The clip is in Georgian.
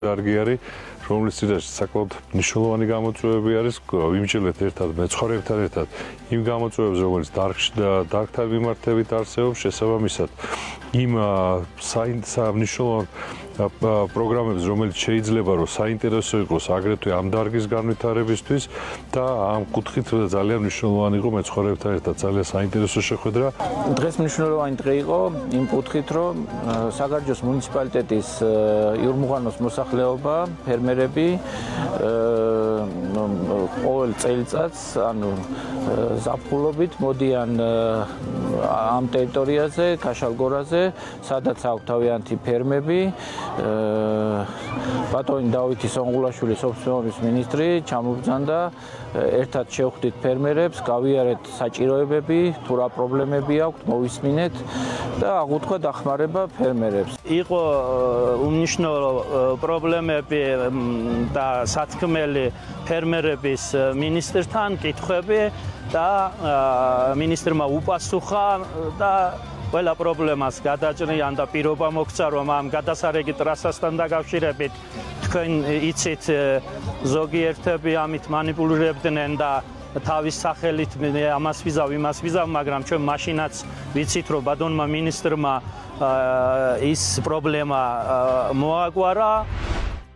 კარგი არის, რომლის წინაშე საკმაოდ მნიშვნელოვანი გამოწვევები არის, ვიმსჯელეთ ერთად მეცხოვრებთან ერთად იმ გამოწვევებს, რომელიც დარგთან მიმართებით არსებობს, შესაბამისად იმ მნიშვნელოვან პროგრამებს, რომელიც შეიძლება რომ საინტერესო იყოს აგრეთვე ამ დარგის განვითარებისთვის და ამ კუთხით ძალიან მნიშვნელოვანი იყო მეცხოვრებთან ერთად ძალიან საინტერესო შეხვედრა. დღეს მნიშვნელოვანი დღე იყო იმ კუთხით, რომ საგარეჯოს მუნიციპალიტეტის იურმუღანოს მოსახლეობა, ფერმერები ყოველ წელიწადს, ანუ ზაფხულობით მოდიან ამ ტერიტორიაზე, ქაშალგორაზე, სადაც აქვს თავიანთი ფერმები. ბატონი დავითი სონღულაშვილი სოფლის მინისტრი ჩამობრძანდა ერთად შევხვდით ფერმერებს, გავიარეთ საჭიროებები, თუ რა პრობლემები აქვთ, მოვისმინეთ და აღუთქვა დახმარება ფერმერებს. იყო უმნიშვნელო პრობლემები და სათქმელი ფერმერების მინისტრთან კითხვები და მინისტრმა უპასუხა და ყველა პრობლემას გადაჭრიან და პირობა მოგცა, რომ ამ გადასარეკი ტრასასთან დაკავშირებით თქვენ იცით ზოგიერთები ამით მანიპულირებდნენ და თავის სახელით ამას ვიზავ, მაგრამ ჩვენ მაშინაც ვიცით, რომ ბატონმა მინისტრმა ის პრობლემა მოაგვარა.